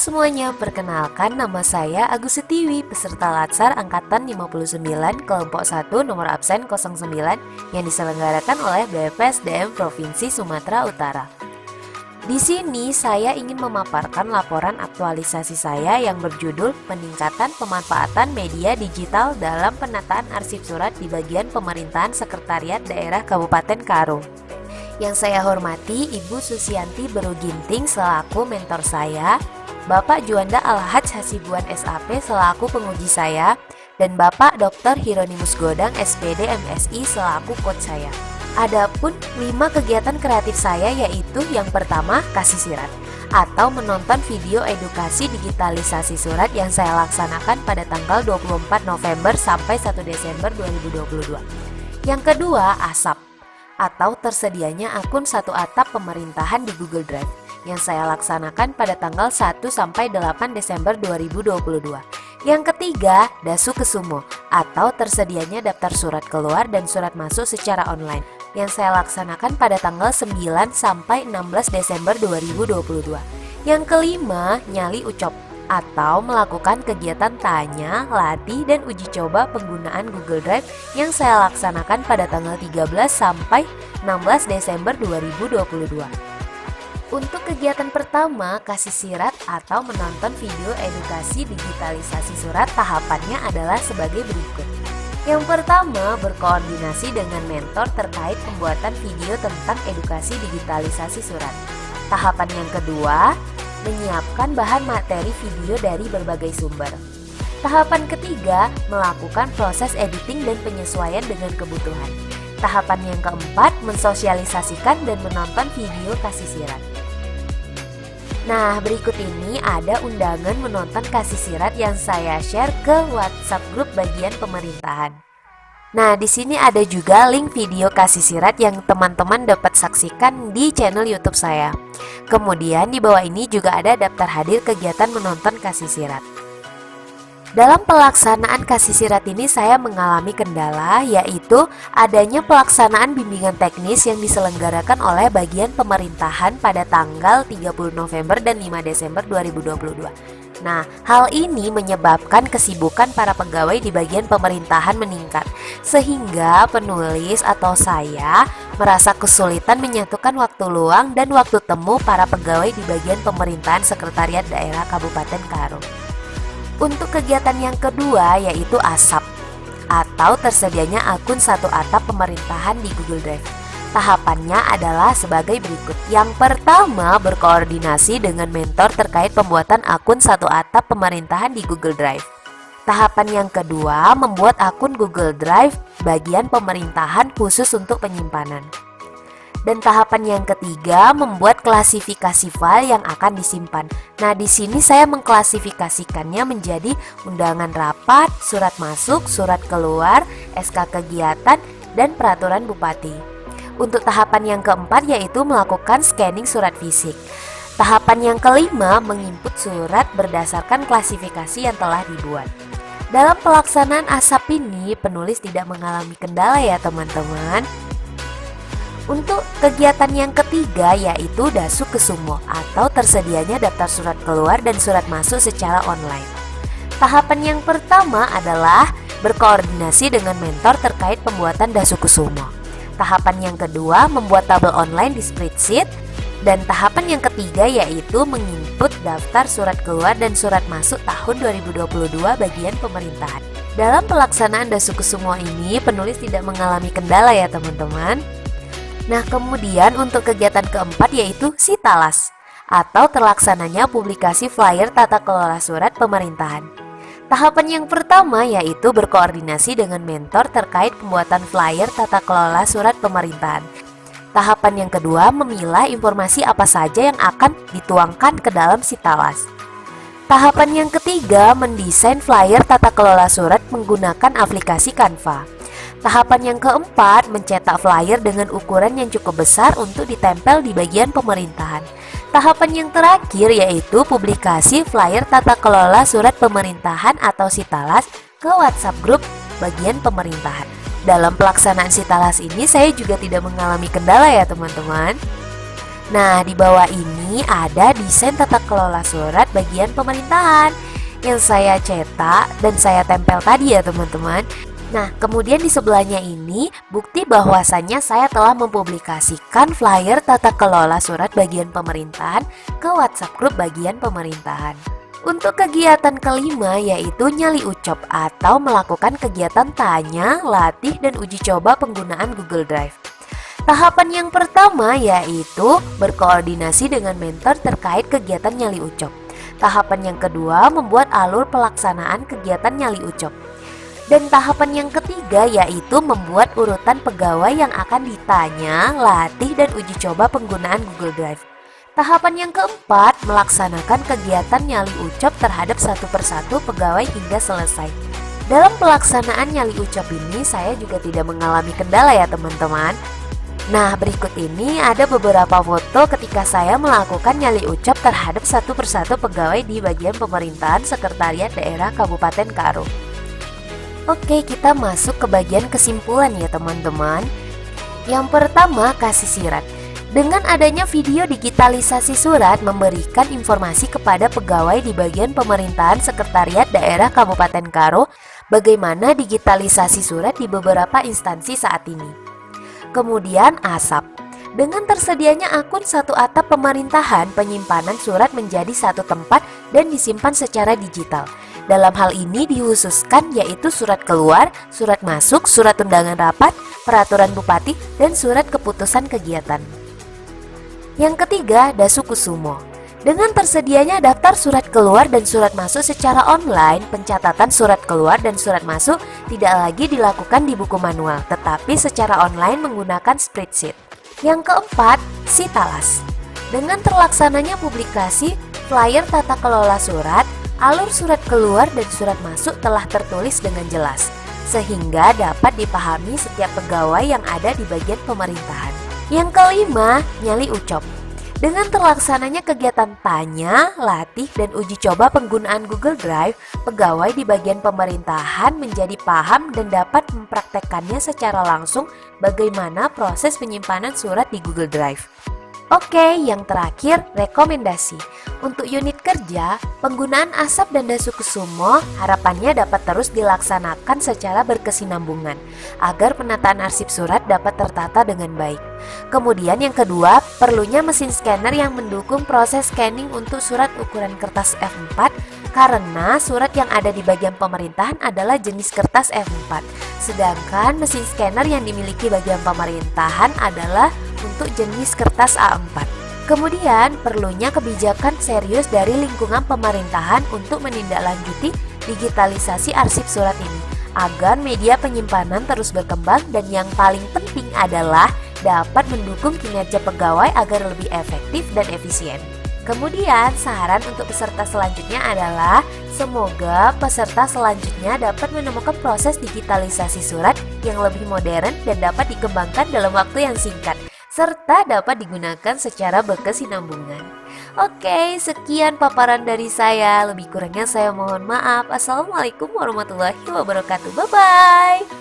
semuanya, perkenalkan nama saya Agus Setiwi, peserta Latsar Angkatan 59 Kelompok 1 nomor absen 09 yang diselenggarakan oleh BPSDM Provinsi Sumatera Utara. Di sini saya ingin memaparkan laporan aktualisasi saya yang berjudul Peningkatan Pemanfaatan Media Digital dalam Penataan Arsip Surat di Bagian Pemerintahan Sekretariat Daerah Kabupaten Karo. Yang saya hormati Ibu Susianti Beruginting selaku mentor saya, Bapak Juanda Alhaj Hasibuan SAP selaku penguji saya, dan Bapak Dr. Hieronymus Godang SPD MSI selaku coach saya. Adapun 5 kegiatan kreatif saya yaitu yang pertama kasih sirat atau menonton video edukasi digitalisasi surat yang saya laksanakan pada tanggal 24 November sampai 1 Desember 2022. Yang kedua ASAP atau tersedianya akun satu atap pemerintahan di Google Drive yang saya laksanakan pada tanggal 1 sampai 8 Desember 2022. Yang ketiga, Dasu Kesumo atau tersedianya daftar surat keluar dan surat masuk secara online yang saya laksanakan pada tanggal 9 sampai 16 Desember 2022. Yang kelima, Nyali Ucop atau melakukan kegiatan tanya, latih, dan uji coba penggunaan Google Drive yang saya laksanakan pada tanggal 13 sampai 16 Desember 2022. Untuk kegiatan pertama, kasih sirat atau menonton video edukasi digitalisasi surat, tahapannya adalah sebagai berikut. Yang pertama, berkoordinasi dengan mentor terkait pembuatan video tentang edukasi digitalisasi surat. Tahapan yang kedua, menyiapkan bahan materi video dari berbagai sumber. Tahapan ketiga, melakukan proses editing dan penyesuaian dengan kebutuhan. Tahapan yang keempat, mensosialisasikan dan menonton video kasih sirat. Nah, berikut ini ada undangan menonton kasih sirat yang saya share ke WhatsApp grup bagian pemerintahan. Nah, di sini ada juga link video kasih sirat yang teman-teman dapat saksikan di channel YouTube saya. Kemudian di bawah ini juga ada daftar hadir kegiatan menonton kasih sirat. Dalam pelaksanaan kasih sirat ini saya mengalami kendala, yaitu adanya pelaksanaan bimbingan teknis yang diselenggarakan oleh bagian pemerintahan pada tanggal 30 November dan 5 Desember 2022. Nah, hal ini menyebabkan kesibukan para pegawai di bagian pemerintahan meningkat, sehingga penulis atau saya merasa kesulitan menyatukan waktu luang dan waktu temu para pegawai di bagian pemerintahan Sekretariat Daerah Kabupaten Karo. Untuk kegiatan yang kedua yaitu ASAP atau tersedianya akun satu atap pemerintahan di Google Drive. Tahapannya adalah sebagai berikut. Yang pertama, berkoordinasi dengan mentor terkait pembuatan akun satu atap pemerintahan di Google Drive. Tahapan yang kedua, membuat akun Google Drive bagian pemerintahan khusus untuk penyimpanan. Dan tahapan yang ketiga, membuat klasifikasi file yang akan disimpan. Nah, di sini saya mengklasifikasikannya menjadi undangan rapat, surat masuk, surat keluar, SK kegiatan, dan peraturan bupati. Untuk tahapan yang keempat yaitu melakukan scanning surat fisik. Tahapan yang kelima, menginput surat berdasarkan klasifikasi yang telah dibuat. Dalam pelaksanaan ASAP ini, penulis tidak mengalami kendala ya teman-teman. Untuk kegiatan yang ketiga yaitu Dasu Kesumo atau tersedianya daftar surat keluar dan surat masuk secara online. Tahapan yang pertama adalah berkoordinasi dengan mentor terkait pembuatan Dasu Kesumo. Tahapan yang kedua membuat tabel online di spreadsheet. Dan tahapan yang ketiga yaitu menginput daftar surat keluar dan surat masuk tahun 2022 bagian pemerintahan. Dalam pelaksanaan Dasu Kesumo ini penulis tidak mengalami kendala ya teman-teman. Nah, kemudian untuk kegiatan keempat yaitu Sitalas atau terlaksananya publikasi flyer tata kelola surat pemerintahan. Tahapan yang pertama yaitu berkoordinasi dengan mentor terkait pembuatan flyer tata kelola surat pemerintahan. Tahapan yang kedua memilah informasi apa saja yang akan dituangkan ke dalam Sitalas. Tahapan yang ketiga mendesain flyer tata kelola surat menggunakan aplikasi Canva. Tahapan yang keempat, mencetak flyer dengan ukuran yang cukup besar untuk ditempel di bagian pemerintahan. Tahapan yang terakhir yaitu publikasi flyer tata kelola surat pemerintahan atau Sitalas ke WhatsApp grup bagian pemerintahan. Dalam pelaksanaan Sitalas ini saya juga tidak mengalami kendala ya teman-teman. Nah, di bawah ini ini ada desain tata kelola surat bagian pemerintahan yang saya cetak dan saya tempel tadi ya teman-teman. Nah, kemudian di sebelahnya ini bukti bahwasannya saya telah mempublikasikan flyer tata kelola surat bagian pemerintahan ke WhatsApp grup bagian pemerintahan. Untuk kegiatan kelima yaitu nyali ucop atau melakukan kegiatan tanya, latih, dan uji coba penggunaan Google Drive. Tahapan yang pertama yaitu berkoordinasi dengan mentor terkait kegiatan nyali ucop. Tahapan yang kedua membuat alur pelaksanaan kegiatan nyali ucop. Dan tahapan yang ketiga yaitu membuat urutan pegawai yang akan ditanya, latih, dan uji coba penggunaan Google Drive. Tahapan yang keempat, melaksanakan kegiatan nyali ucap terhadap satu persatu pegawai hingga selesai. Dalam pelaksanaan nyali ucap ini, saya juga tidak mengalami kendala ya teman-teman. Nah, berikut ini ada beberapa foto ketika saya melakukan nyali ucap terhadap satu persatu pegawai di bagian pemerintahan Sekretariat Daerah Kabupaten Karo. Oke, kita masuk ke bagian kesimpulan ya teman-teman. Yang pertama, kasih sirat. Dengan adanya video digitalisasi surat memberikan informasi kepada pegawai di bagian pemerintahan Sekretariat Daerah Kabupaten Karo bagaimana digitalisasi surat di beberapa instansi saat ini. Kemudian ASAP. Dengan tersedianya akun satu atap pemerintahan, penyimpanan surat menjadi satu tempat dan disimpan secara digital. Dalam hal ini dikhususkan yaitu surat keluar, surat masuk, surat undangan rapat, peraturan bupati, dan surat keputusan kegiatan. Yang ketiga, Dasukusumo. Dengan tersedianya daftar surat keluar dan surat masuk secara online, pencatatan surat keluar dan surat masuk tidak lagi dilakukan di buku manual, tetapi secara online menggunakan spreadsheet. Yang keempat, Sitalas. Dengan terlaksananya publikasi flyer tata kelola surat, alur surat keluar dan surat masuk telah tertulis dengan jelas, sehingga dapat dipahami setiap pegawai yang ada di bagian pemerintahan. Yang kelima, nyali ucop. Dengan terlaksananya kegiatan tanya, latih, dan uji coba penggunaan Google Drive, pegawai di bagian pemerintahan menjadi paham dan dapat mempraktekkannya secara langsung bagaimana proses penyimpanan surat di Google Drive. Oke, yang terakhir, rekomendasi. Untuk unit kerja, penggunaan ASAP dan Dasukusumo harapannya dapat terus dilaksanakan secara berkesinambungan agar penataan arsip surat dapat tertata dengan baik. Kemudian yang kedua, perlunya mesin scanner yang mendukung proses scanning untuk surat ukuran kertas F4 karena surat yang ada di bagian pemerintahan adalah jenis kertas F4. Sedangkan mesin scanner yang dimiliki bagian pemerintahan adalah untuk jenis kertas A4. Kemudian perlunya kebijakan serius dari lingkungan pemerintahan untuk menindaklanjuti digitalisasi arsip surat ini agar media penyimpanan terus berkembang dan yang paling penting adalah dapat mendukung kinerja pegawai agar lebih efektif dan efisien. Kemudian saran untuk peserta selanjutnya adalah semoga peserta selanjutnya dapat menemukan proses digitalisasi surat yang lebih modern dan dapat dikembangkan dalam waktu yang singkat serta dapat digunakan secara berkesinambungan. Oke, sekian paparan dari saya. Lebih kurangnya saya mohon maaf. Assalamualaikum warahmatullahi wabarakatuh. Bye-bye.